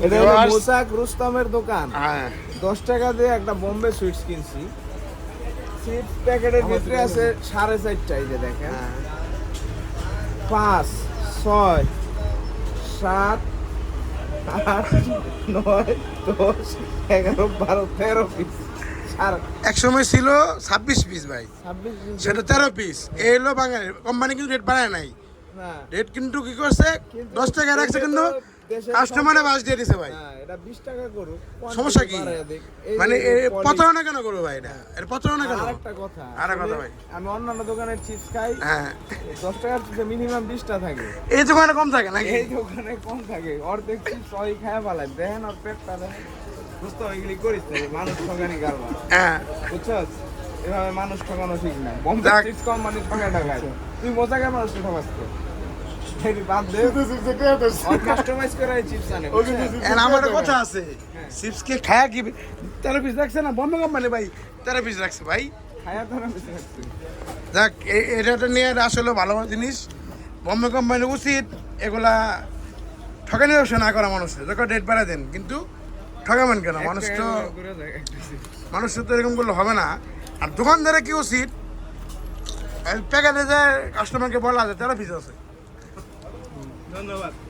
এটা হলো মোসাক রুস্তমের দোকান। হ্যাঁ 10 টাকা দিয়ে একটা বোম্বে সুইটস কিনছি। চিপস প্যাকেটের ভিতরে আছে 4.5টা, এই যে দেখেন। 5 6 7 8 9 10 11 12 13 পিস। এক সময় ছিল 26 পিস ভাই, 26 সেটা 13 পিস। এই হলো বাঙালি কোম্পানি, কিন্তু রেট বাড়ায় নাই। না রেট কিন্তু কি করছে, 10 টাকা রাখছে, কিন্তু কাস্টমারে বাস দিয়ে দিছে ভাই। হ্যাঁ, এটা 20 টাকা করুক, সমস্যা কি? মানে প্রতারণা কেন করবো ভাই? এটা এর প্রতারণা কেন? আরেকটা কথা, আরেকটা কথা ভাই, আমি অন্যান্য দোকানের চিপস খাই, হ্যাঁ 10 টাকার চিপসে মিনিমাম 20টা থাকে। এই দোকানে কম থাকে নাকি? এই দোকানে কম থাকে, অর্ধেক চিপস ওই খায় পালায়। দেখেন আর পেটটা দেখেন, বুঝতে এগুলি করিস না, মানুষ ঠকানি কারবার, হ্যাঁ বুঝছস? এভাবে মানুষ ঠকানো ঠিক না। বোম্বে যাক। চিপস কোম্পানির ঠকাটা খায়, তুই মজা করে মানুষ ঠকাস তো। এই বাদ দে, কাস্টমাইজ করে চিপস আনে, বুঝছেন? এখন আমার একটা কথা আছে, চিপস কে খায়া কি 13 পিস রাখছে না বম্বে কোম্পানি ভাই, 13 পিস রাখছে ভাই। খায়া তো না বেশি রাখছে। যাক, এটা নিয়ে আসলে ভালো জিনিস। বম্বে কোম্পানি উচিত এগুলা ঠকানি ব্যবসা না করা মানুষের, যখন রেট বাড়া দেন, কিন্তু ঠকাবেন কেন? মানুষ তো মানুষের তো এরকম করলে হবে না। আর দোকানদারে কি উচিত, প্যাকেটে যায় কাস্টমারকে বলা যায় 13 পিস আছে। ধন্যবাদ।